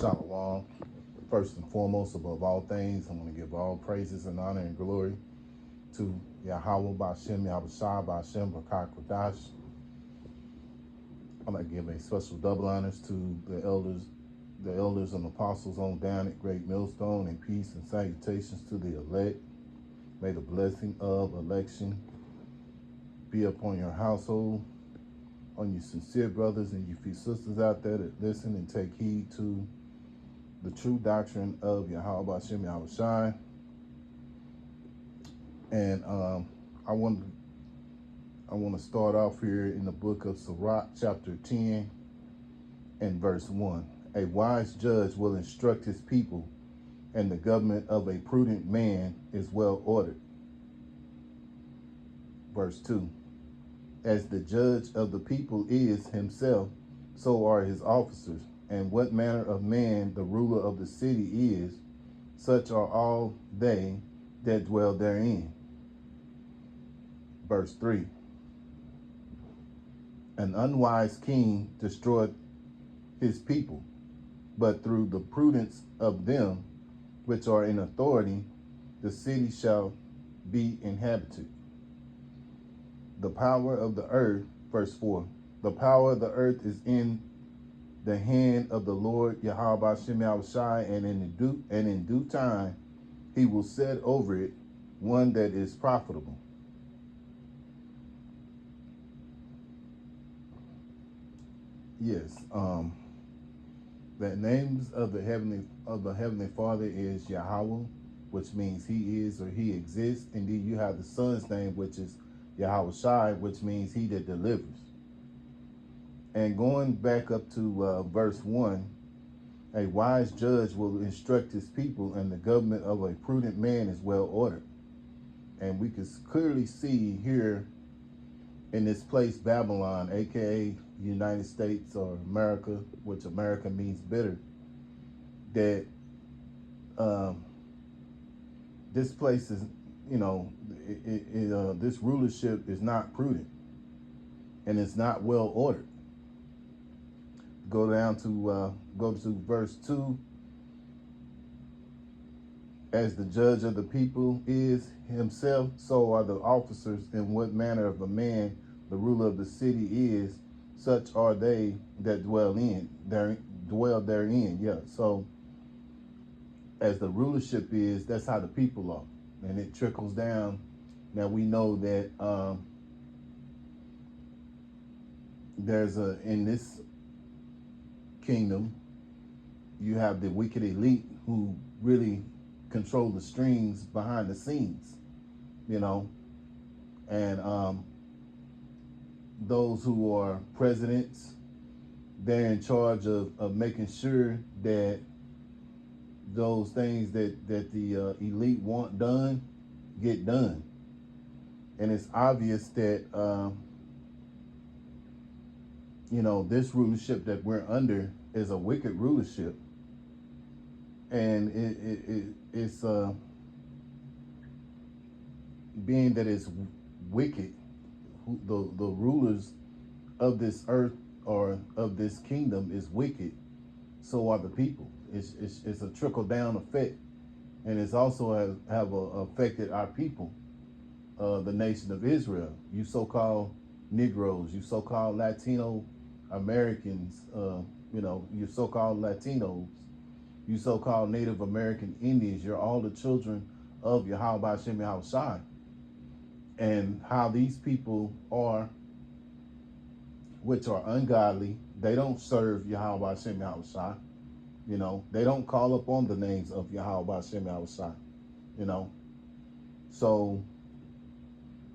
Shalom. First and foremost, above all things, I want to give all praises and honor and glory to Yahweh Ba'Shem, Yahushua Ba'Shem, B'Kah Kodash. I'd like to give a special double honors to the elders and apostles on down at Great Millstone, and peace and salutations to the elect. May the blessing of election be upon your household, on your sincere brothers and your few sisters out there that listen and take heed to the true doctrine of Yahweh Ba'Shem Yahushai. And I want to start off here in the book of Sirach, chapter 10 and verse 1. A wise judge will instruct his people, and the government of a prudent man is well ordered. Verse 2. As the judge of the people is himself, so are his officers. And what manner of man the ruler of the city is, such are all they that dwell therein. Verse 3. An unwise king destroyed his people, but through the prudence of them which are in authority, the city shall be inhabited. The power of the earth, verse 4, the power of the earth is in the hand of the Lord Yahweh Ba'Shem Yahushai, and in due time he will set over it one that is profitable. Yes, the names of the heavenly Father is Yahweh, which means he is or he exists. And then you have the Son's name, which is Yahushai, which means he that delivers. And going back up to verse 1, a wise judge will instruct his people, and the government of a prudent man is well ordered. And we can clearly see here in this place, Babylon, aka United States or America, which America means bitter, that this place is, this rulership is not prudent, and it's not well ordered. Go to verse 2. As the judge of the people is himself, so are the officers. In what manner of a man the ruler of the city is, such are they that dwell therein. Yeah. So as the rulership is, that's how the people are, and it trickles down. Now we know that in this kingdom, you have the wicked elite who really control the strings behind the scenes, and those who are presidents, they're in charge of making sure that those things that the elite want done get done. And it's obvious that this rulership that we're under is a wicked rulership, and it's being that it's wicked, the rulers of this earth or of this kingdom is wicked, so are the people. It's a trickle down effect, and it's also have affected our people, the nation of Israel. You so-called Negroes, you so-called Latino Americans, you so-called Latinos, you so-called Native American Indians. You're all the children of Yahweh Ba'Shem Yahushai. And how these people are, which are ungodly, they don't serve Yahweh Ba'Shem Yahushai. They don't call upon the names of Yahweh Ba'Shem Yahushai. So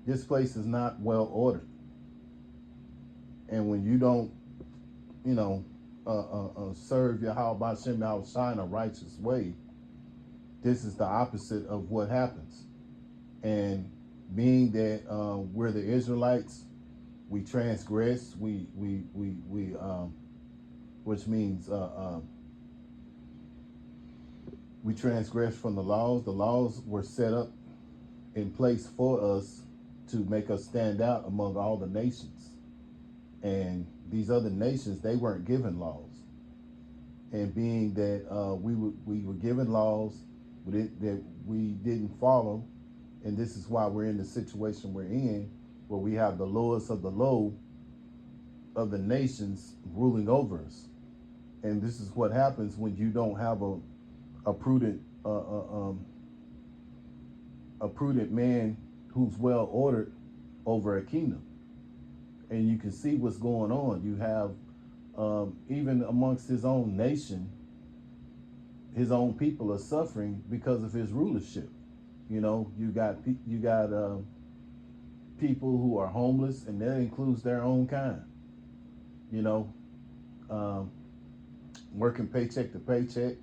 this place is not well ordered. And when you don't, serve Yahweh Ba'Shem Yahushai in a righteous way, this is the opposite of what happens. And being that we're the Israelites, we transgress, which means we transgress from the laws. The laws were set up in place for us to make us stand out among all the nations. And these other nations, they weren't given laws. And being that we were given laws that we didn't follow, and this is why we're in the situation we're in, where we have the lowest of the low of the nations ruling over us. And this is what happens when you don't have a prudent a prudent man who's well ordered over a kingdom. And you can see what's going on. You have even amongst his own nation, his own people are suffering because of his rulership. You know, you got people who are homeless, and that includes their own kind. You know, um, working paycheck to paycheck,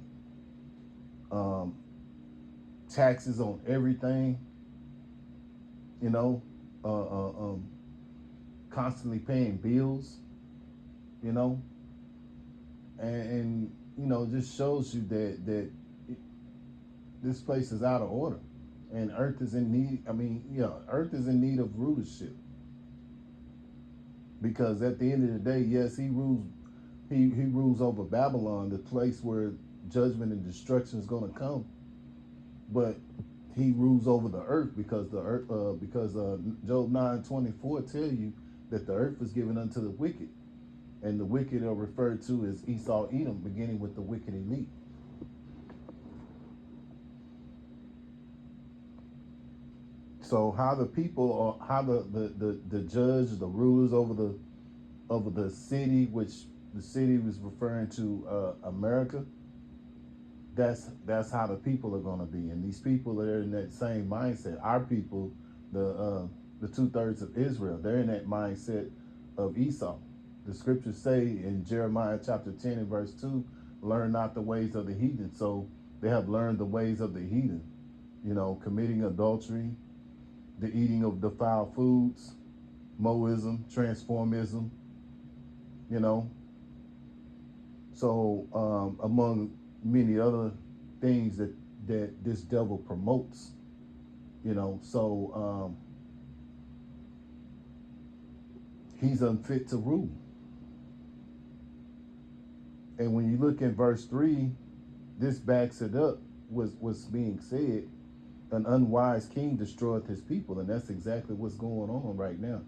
um, taxes on everything. You know, uh, uh, um, constantly paying bills. You know, and you know, just shows you that this place is out of order, and Earth is in need. I mean, yeah, Earth is in need of rulership, because at the end of the day, yes, he rules. He rules over Babylon, the place where judgment and destruction is going to come. But he rules over the earth, because the earth, because Job 9:24 tell you that the earth is given unto the wicked, and the wicked are referred to as Esau, Edom, beginning with the wicked elite. So how the people, or how the judge, the rulers over the city, which the city was referring to America, that's how the people are going to be. And these people are in that same mindset. Our people, the 2/3 of Israel, they're in that mindset of Esau. The scriptures say in Jeremiah chapter 10 and verse 2, learn not the ways of the heathen. So they have learned the ways of the heathen, you know, committing adultery, the eating of defiled foods, Moism, transformism, you know. So among many other things that this devil promotes, you know. So he's unfit to rule. And when you look in verse 3, this backs it up with what's being said. An unwise king destroyeth his people, and that's exactly what's going on right now.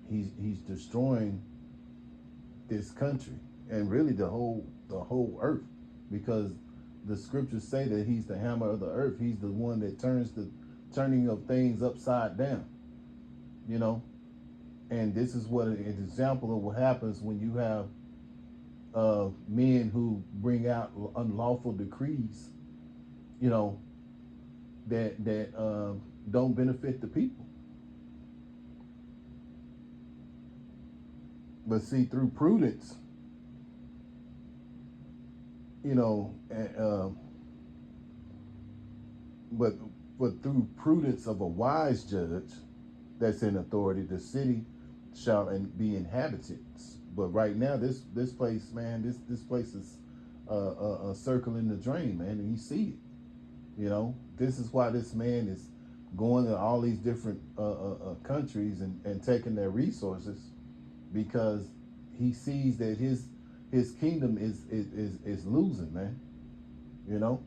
He's destroying this country, and really the whole earth, because the scriptures say that he's the hammer of the earth. He's the one that turns the turning of things upside down, you know. And this is what an example of what happens when you have men who bring out unlawful decrees, you know, that don't benefit the people. But see, through prudence, you know, but through prudence of a wise judge that's in authority, the city shall be inhabited. But right now, this place, man, this place is circling the drain, man, and you see it. You know, this is why this man is going to all these different countries and taking their resources, because he sees that his kingdom is losing, man. You know,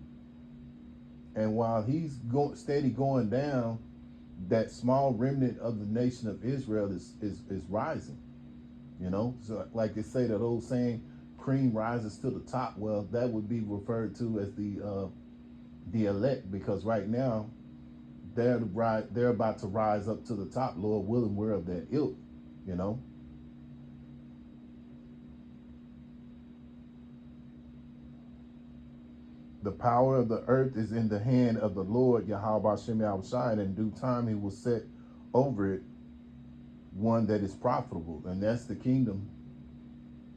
and while he's steady going down, that small remnant of the nation of Israel is rising. You know, so like they say, that old saying, "Cream rises to the top." Well, that would be referred to as the elect, because right now they're about to rise up to the top. Lord willing, we're of that ilk. You know. The power of the earth is in the hand of the Lord, Yahweh Hashem Yahushai, and in due time he will set over it one that is profitable. And that's the kingdom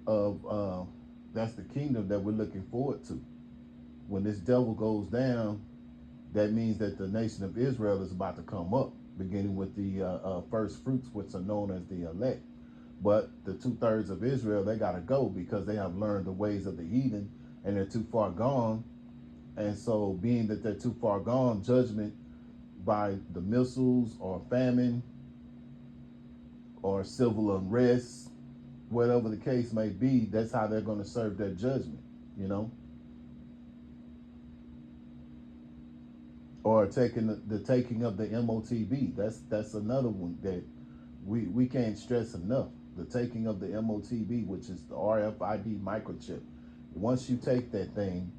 of that's the kingdom that we're looking forward to. When this devil goes down, that means that the nation of Israel is about to come up, beginning with the first fruits, which are known as the elect. But the 2/3 of Israel, they got to go, because they have learned the ways of the heathen, and they're too far gone. And so, being that they're too far gone, judgment by the missiles or famine or civil unrest, whatever the case may be, that's how they're going to serve their judgment. you know, or taking the taking of the MOTB. That's another one that we can't stress enough. The taking of the MOTB, which is the RFID microchip. Once you take that thing,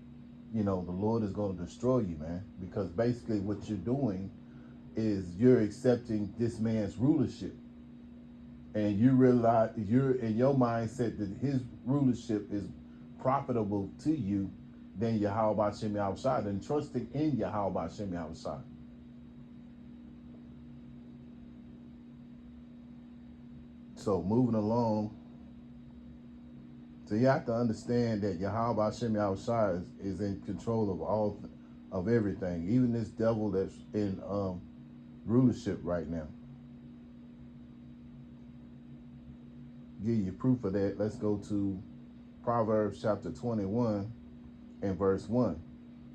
you know, the Lord is going to destroy you, man. Because basically what you're doing is you're accepting this man's rulership. And you realize you're in your mindset that his rulership is profitable to you than Yahweh Shem Yahushua, and trusting in Yahweh Shem Yahushua. So moving along, so you have to understand that Yahweh Shem Yahushua is in control of all of everything, even this devil that's in rulership right now. Give you proof of that. Let's go to Proverbs chapter 21 and verse 1.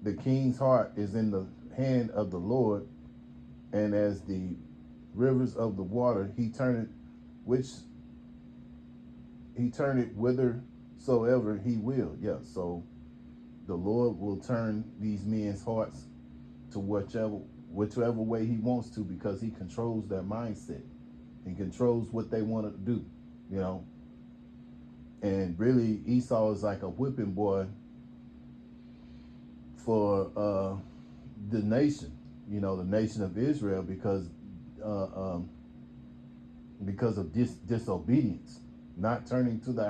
The king's heart is in the hand of the Lord, and as the rivers of the water, he turneth whithersoever he will. Yeah, so the Lord will turn these men's hearts to whichever way he wants to, because he controls their mindset. He controls what they want to do, you know. And really, Esau is like a whipping boy for the nation, you know, the nation of Israel, because of disobedience. Not turning to the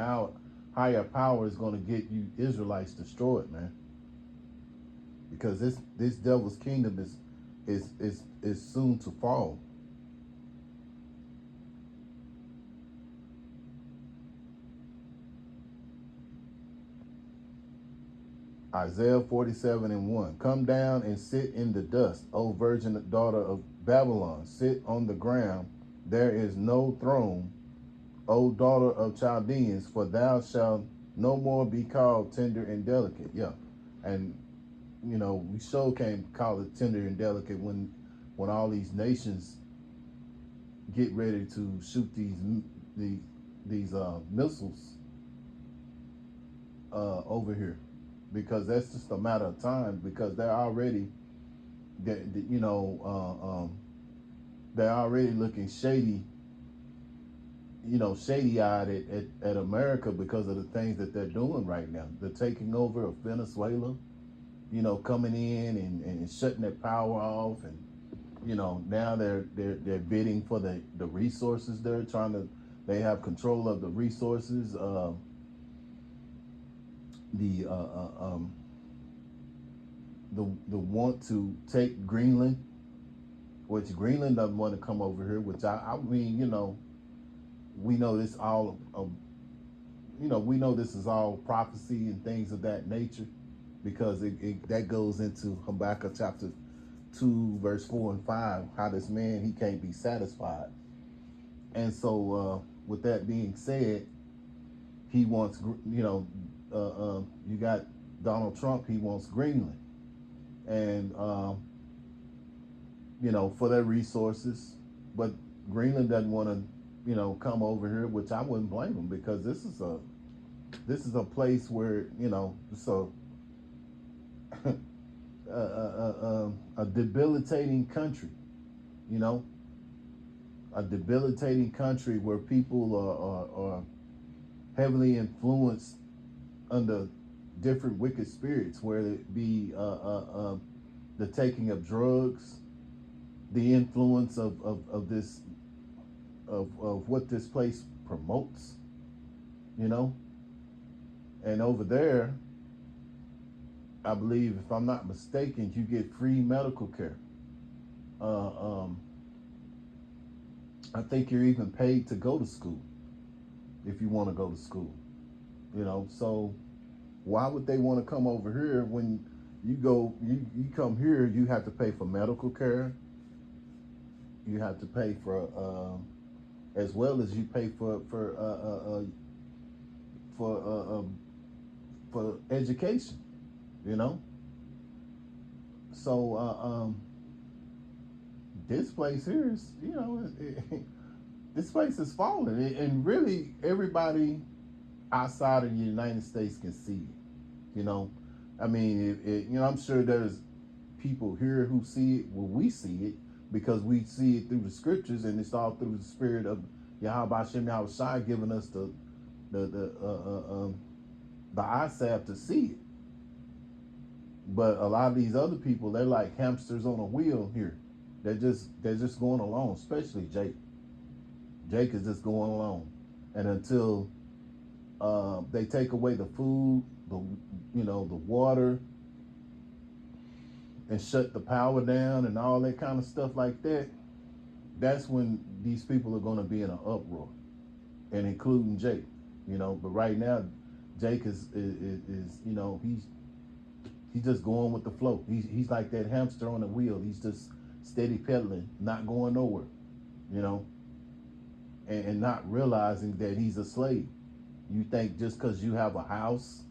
higher power is going to get you Israelites destroyed, man. Because this devil's kingdom is soon to fall. Isaiah 47 and 1. Come down and sit in the dust, O virgin daughter of Babylon. Sit on the ground. There is no throne, O daughter of Chaldeans, for thou shalt no more be called tender and delicate. Yeah. And, you know, we sure can't call it tender and delicate when all these nations get ready to shoot these missiles over here. Because that's just a matter of time, because they're already, they're already looking shady, shady-eyed at America because of the things that they're doing right now. The taking over of Venezuela, coming in and shutting their power off, and now they're bidding for the resources. They have control of the resources. The want to take Greenland, which Greenland doesn't want to come over here, which I mean, we know this all, we know this is all prophecy and things of that nature, because that goes into Habakkuk chapter 2, verse 4 and 5, how this man, he can't be satisfied. And so with that being said, he wants, you got Donald Trump, he wants Greenland. And, for their resources. But Greenland doesn't want to, come over here, which I wouldn't blame them, because this is a place where, it's a debilitating country, a debilitating country where people are heavily influenced under different wicked spirits, whether it be the taking of drugs, the influence of what this place promotes, and over there, I believe, if I'm not mistaken, you get free medical care. I think you're even paid to go to school if you want to go to school, so why would they want to come over here when you come here, you have to pay for medical care, you have to pay for as well as you pay for education, so this place here is, this place is falling, and really everybody outside of the United States can see it. You know, I mean, I'm sure there's people here who see it. Well, we see it because we see it through the scriptures, and it's all through the spirit of Yahweh Shem Shai giving us the eye salve to see it. But a lot of these other people, they're like hamsters on a wheel here. They're just going along, especially Jake. Jake is just going along, and until they take away the food, the water, and shut the power down and all that kind of stuff like that, that's when these people are going to be in an uproar, and including Jake. But right now, Jake is he's just going with the flow. He's like that hamster on the wheel. He's just steady pedaling, not going nowhere, and not realizing that he's a slave. You think just because you have a house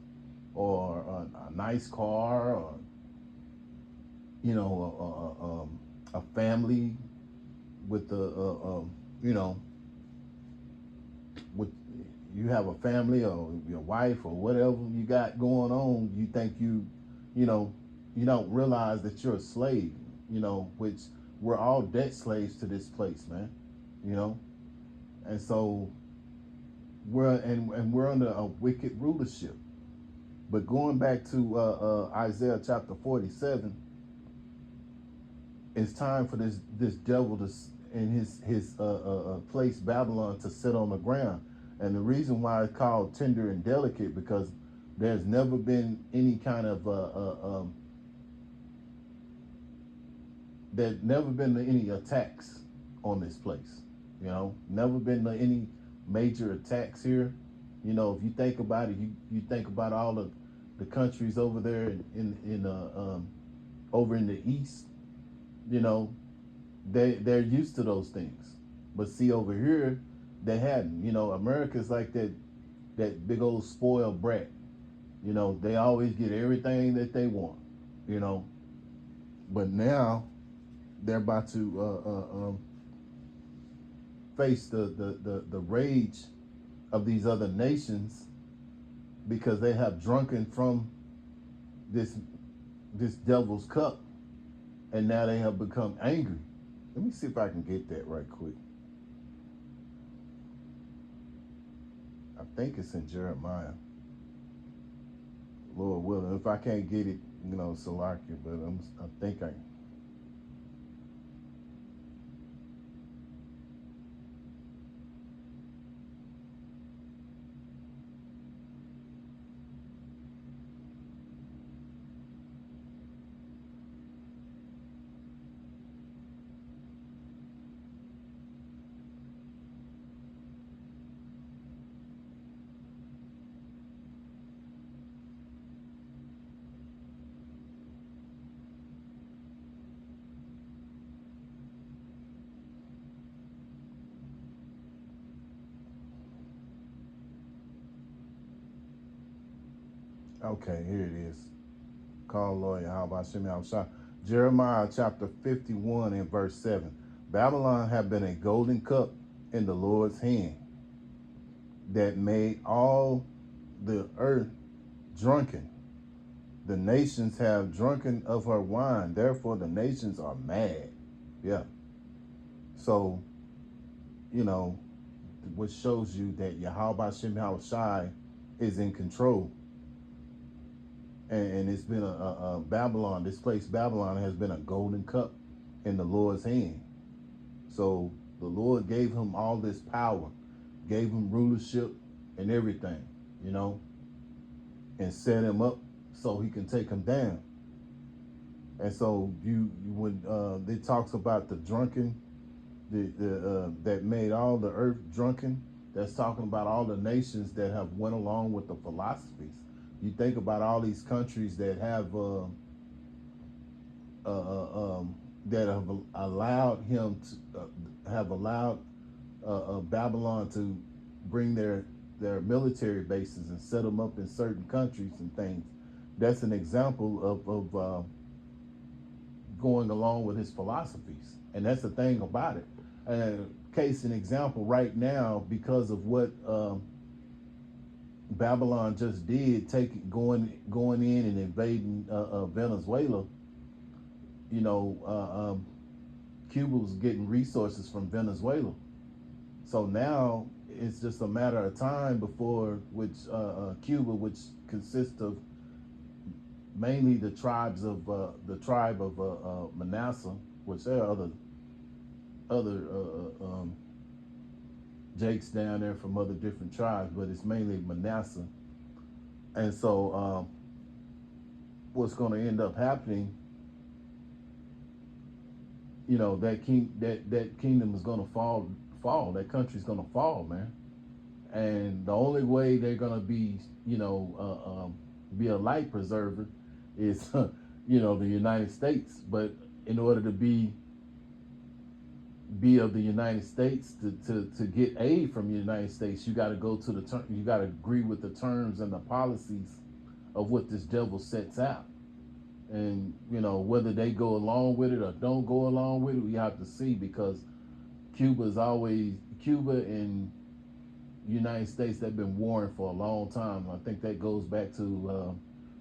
or a nice car or a family with with you have a family or your wife or whatever you got going on, you think you don't realize that you're a slave, which we're all debt slaves to this place, man, and so we're under a wicked rulership. But going back to Isaiah chapter 47, it's time for this devil to in his place Babylon to sit on the ground. And the reason why it's called tender and delicate, because there's never been any kind of there's never been any attacks on this place. Never been any major attacks here. If you think about it, you think about all of the countries over there over in the east. They're used to those things. But see, over here, they hadn't. America's like that big old spoiled brat. They always get everything that they want. But now they're about to face the rage of these other nations, because they have drunken from this devil's cup, and now they have become angry. Let me see if I can get that right quick. I think it's in Jeremiah. Lord willing, if I can't get it, Salakia, but I think I. Okay, here it is. Call lawyer, how about Shemi Shah? Jeremiah chapter 51 and verse 7. Babylon had been a golden cup in the Lord's hand that made all the earth drunken. The nations have drunken of her wine, therefore the nations are mad. Yeah. So, which shows you that Yahweh Shem Shai is in control. And it's been a Babylon, this place Babylon has been a golden cup in the Lord's hand. So the Lord gave him all this power, gave him rulership and everything, and set him up so he can take him down. And so when it talks about the drunken, that made all the earth drunken, that's talking about all the nations that have went along with the philosophies. You think about all these countries that have allowed him to have allowed Babylon to bring their military bases and set them up in certain countries and things. That's an example of going along with his philosophies, and that's the thing about it. Case in example, right now, because of what Babylon just did going in and invading Venezuela. You know, Cuba was getting resources from Venezuela. So now it's just a matter of time before Cuba, which consists of mainly the tribe of Manasseh, which there are other Jakes down there from other different tribes, but it's mainly Manasseh. And so what's going to end up happening, you know, that kingdom is going to fall. That country's going to fall, man. And the only way they're going to be, be a light preserver is, the United States. But in order to be of the United States, to get aid from the United States, you got to go to you got to agree with the terms and the policies of what this devil sets out. And whether they go along with it or don't go along with it, we have to see, because Cuba and United States, they've been warring for a long time. I think that goes back to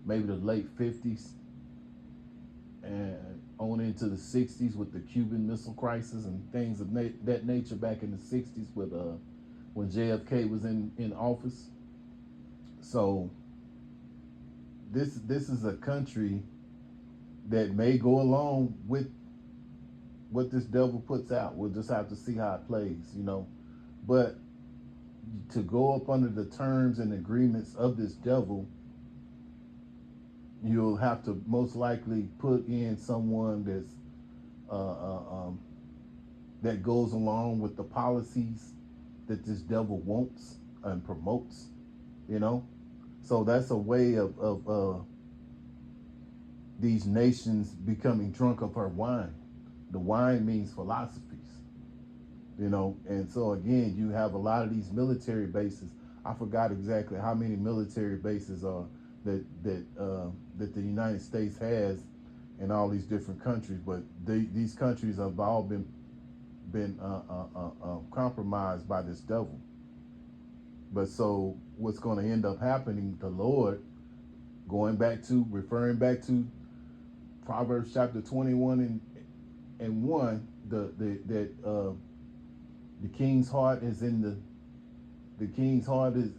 maybe the late 50s and on into the 60s with the Cuban Missile Crisis and things of that nature back in the 60s with when JFK was in office. So this is a country that may go along with what this devil puts out. We'll just have to see how it plays, But to go up under the terms and agreements of this devil, you'll have to most likely put in someone that's that goes along with the policies that this devil wants and promotes, So that's a way of these nations becoming drunk of her wine. The wine means philosophies, and so again, you have a lot of these military bases. I forgot exactly how many military bases are that the United States has in all these different countries, but these countries have all been compromised by this devil. But so what's going to end up happening? The Lord, referring back to Proverbs chapter 21 and 1, the king's heart is in the king's heart is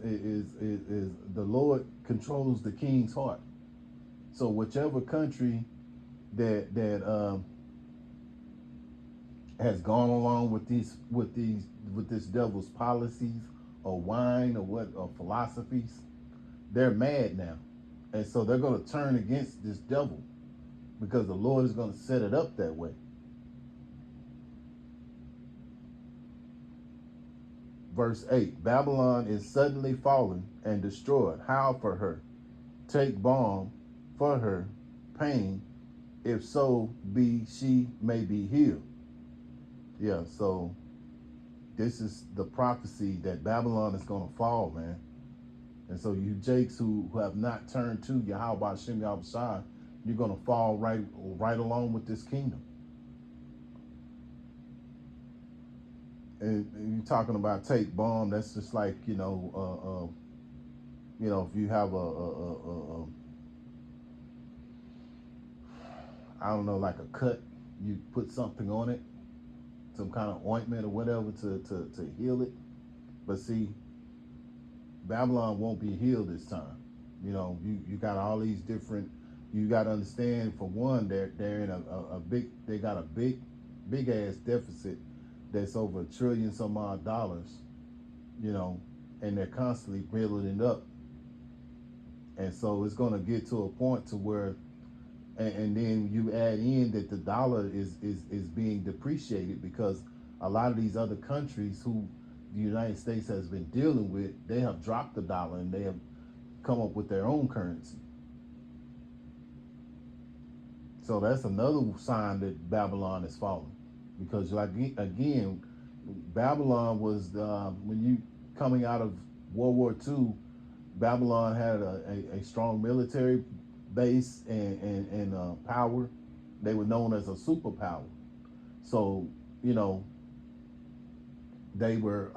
the Lord controls the king's heart. So whichever country that has gone along with this devil's policies or wine or philosophies, they're mad now, and so they're going to turn against this devil, because the Lord is going to set it up that way. Verse 8, Babylon is suddenly fallen and destroyed. Howl for her. Take balm for her pain, if so be she may be healed. Yeah, so this is the prophecy that Babylon is going to fall, man. And so you Jakes who have not turned to Yahweh Hashem Yahushua, you're going to fall right along with this kingdom. And you're talking about take balm. That's just like if you have I don't know, like a cut, you put something on it, some kind of ointment or whatever to heal it. But see, Babylon won't be healed this time. You got all these different. You got to understand, for one, they're in they got a big ass deficit that's over $1 trillion some odd dollars, and they're constantly building it up. And so it's going to get to a point to where, and then you add in that the dollar is being depreciated, because a lot of these other countries who the United States has been dealing with, they have dropped the dollar and they have come up with their own currency. So that's another sign that Babylon is falling, because again, Babylon was when you coming out of World War II, Babylon had a strong military base and power. They were known as a superpower. So they were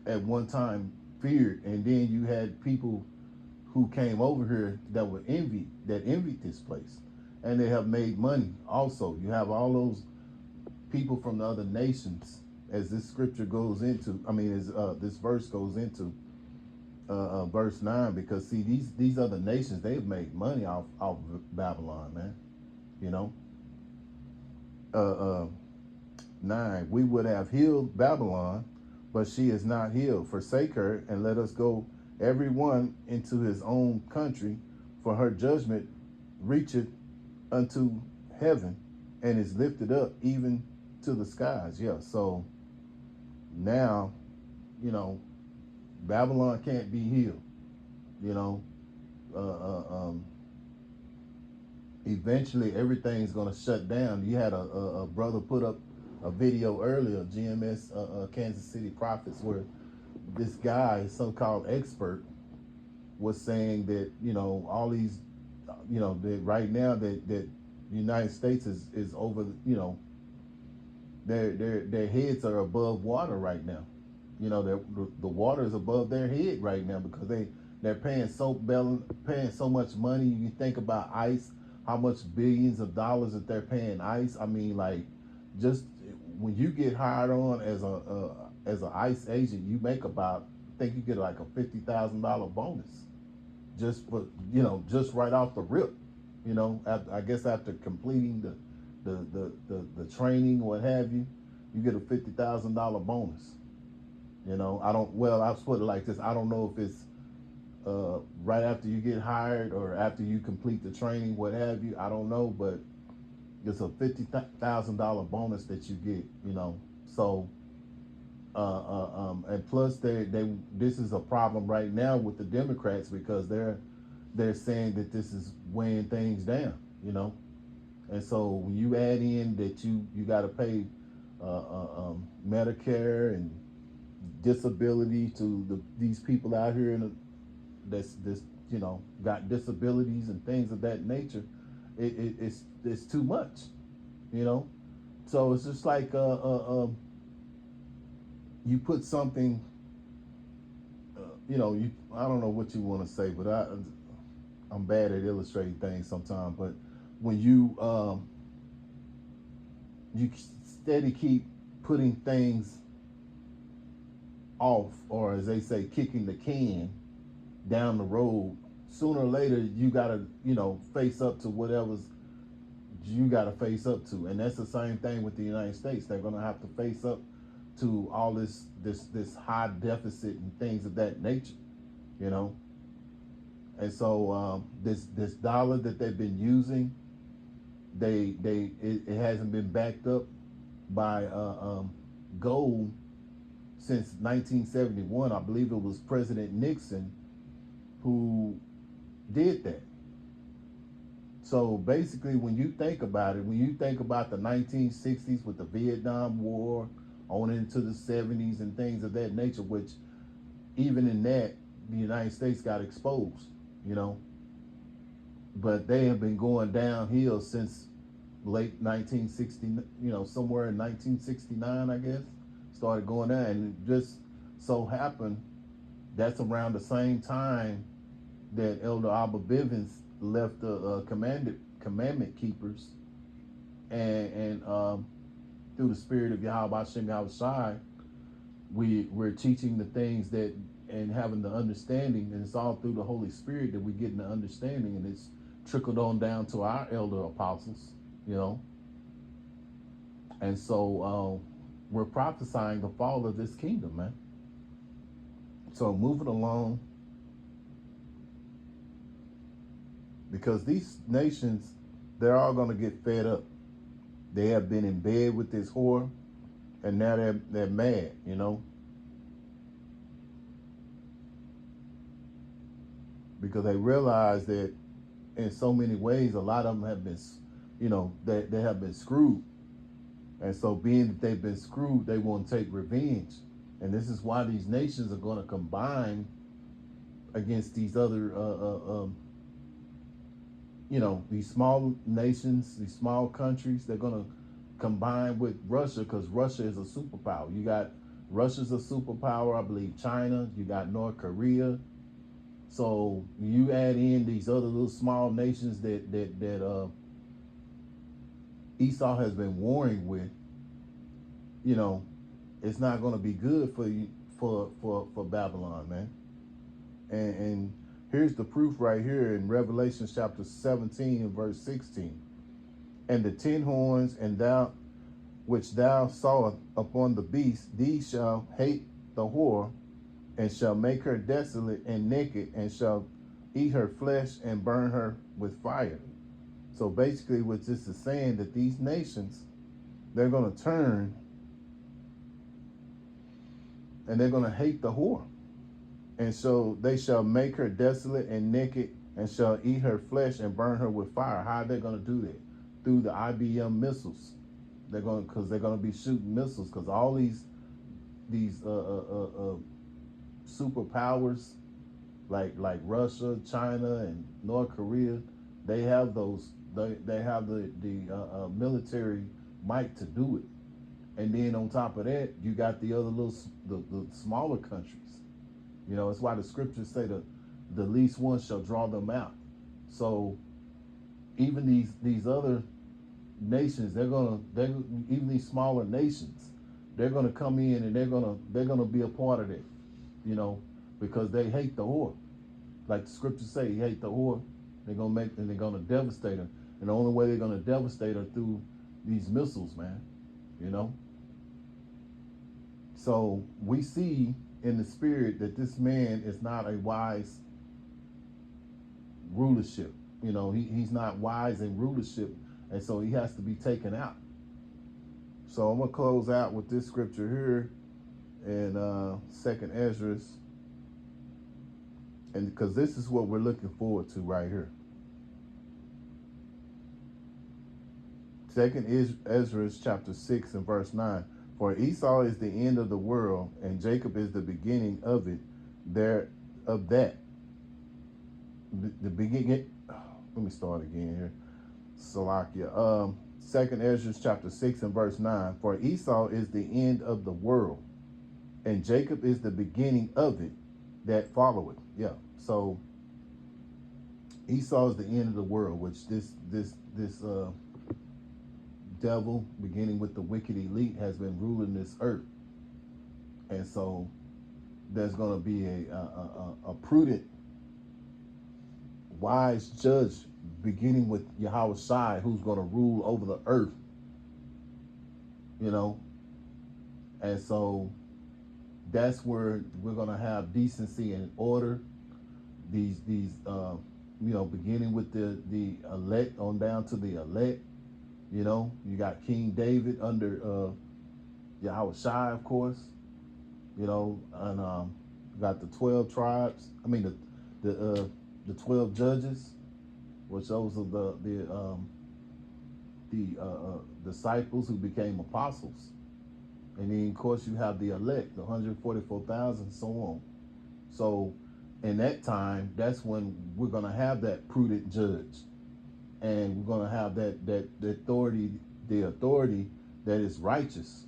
at one time feared, and then you had people who came over here that were envied this place, and they have made money. Also, you have all those people from the other nations, as this scripture goes into. I mean, as this verse goes into verse 9, because see, these other nations, they've made money off Babylon, man. You know, uh, uh, 9, we would have healed Babylon, but she is not healed. Forsake her, and let us go every one into his own country, for her judgment reacheth unto heaven, and is lifted up even to the skies. Yeah, so now, you know, Babylon can't be healed. You know, uh, uh, um, eventually everything's going to shut down. You had a brother put up a video earlier, GMS Kansas City Prophets, where this guy, some called expert, was saying that, you know, all these, you know, that right now that the United States is over, you know, their heads are above water right now. You know, the water is above their head right now, because they're paying so much money. You think about ICE, how much billions of dollars that they're paying ICE. I mean, like, just when you get hired on as an ICE agent, you make about, I think you get like a $50,000 bonus, just for, you know, just right off the rip. You know, I guess after completing the training, what have you, you get a $50,000 bonus. You know, I'll put it like this. I don't know if it's right after you get hired or after you complete the training, what have you. I don't know, but it's a $50,000 bonus that you get, you know. So, and plus this is a problem right now with the Democrats, because they're saying that this is weighing things down, you know. And so when you add in that you got to pay Medicare and disability to these people out here this you know, got disabilities and things of that nature, it's too much, you know. So it's just like you put something, you know, I don't know what you want to say, but I'm bad at illustrating things sometimes. But when you steady keep putting things off, or as they say, kicking the can down the road, sooner or later you gotta, you know, face up to whatever's you gotta face up to. And that's the same thing with the United States. They're gonna have to face up to all this high deficit and things of that nature, you know. And so this dollar that they've been using, it hasn't been backed up by gold since 1971. I believe it was President Nixon who did that. So basically, when you think about it, when you think about the 1960s with the Vietnam War on into the 70s and things of that nature, which even in that, the United States got exposed, you know. But they have been going downhill since late 1960, you know, somewhere in 1969, I guess, started going down. And it just so happened that's around the same time that Elder Abba Bivens left the commandment keepers, and through the spirit of Yahweh Hashem Yahushai, we're teaching the things that, and having the understanding, and it's all through the Holy Spirit that we get the understanding, and it's trickled on down to our elder apostles, you know. And so we're prophesying the fall of this kingdom, man. So moving along, because these nations, they're all going to get fed up. They have been in bed with this whore, and now they're mad, you know, because they realize that in so many ways, a lot of them have been, you know, they have been screwed. And so being that they've been screwed, they want to take revenge. And this is why these nations are going to combine against these other you know, these small nations, these small countries. They're going to combine with Russia, because Russia is a superpower. You got Russia's a superpower. I believe China. You got North Korea. So you add in these other little small nations that Esau has been warring with. You know, it's not going to be good for you for Babylon, man. And here's the proof right here in Revelation chapter 17 and verse 16. And the 10 horns and thou which thou sawest upon the beast, these shall hate the whore, and shall make her desolate and naked, and shall eat her flesh and burn her with fire. So basically what this is saying, that these nations, they're going to turn and they're going to hate the whore. And so they shall make her desolate and naked, and shall eat her flesh and burn her with fire. How are they going to do that? Through the IBM missiles. Because they're going to be shooting missiles, because all these superpowers like Russia, China, and North Korea, they have those. They have the military might to do it. And then on top of that, you got the other the smaller countries. You know, it's why the scriptures say the least one shall draw them out. So even these other nations, even these smaller nations, they're gonna come in and they're gonna be a part of it, you know, because they hate the whore. Like the scriptures say, you hate the whore, they're gonna devastate her. And the only way they're gonna devastate her through these missiles, man, you know. So we see in the spirit that this man is not a wise rulership. You know, he's not wise in rulership, and so he has to be taken out. So I'm gonna close out with this scripture here in Second Ezra, and because this is what we're looking forward to right here. Second Ezra chapter 6 and verse 9. For Esau is the end of the world, and Jacob is the beginning of it. The beginning. Let me start again here. Salakia. Second Ezra chapter 6 and verse 9. For Esau is the end of the world, and Jacob is the beginning of it that followeth. Yeah. So Esau is the end of the world, which this devil, beginning with the wicked elite, has been ruling this earth. And so there's going to be a prudent, wise judge, beginning with Yahweh Shai, who's going to rule over the earth, you know. And so that's where we're going to have decency and order. These you know, beginning with the elect on down to the elect. You know, you got King David under Yahweh Shai, of course. You know, and got the 12 tribes. I mean the 12 judges, which those are the disciples who became apostles. And then of course you have the elect, the 144,000, so on. So in that time, that's when we're gonna have that prudent judge. And we're going to have the authority that is righteous.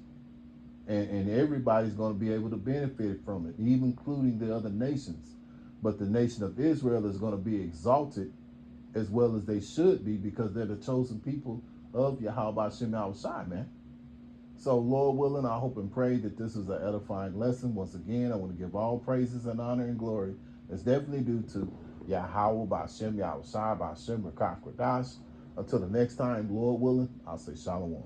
And everybody's going to be able to benefit from it, even including the other nations. But the nation of Israel is going to be exalted as well as they should be, because they're the chosen people of Yahweh Hashem Shai, man. So Lord willing, I hope and pray that this is an edifying lesson. Once again, I want to give all praises and honor and glory. It's definitely due to Yahweh B'Shem Yahweh Shai B'Shem Rakach Kodash. Until the next time, Lord willing, I'll say Shalom.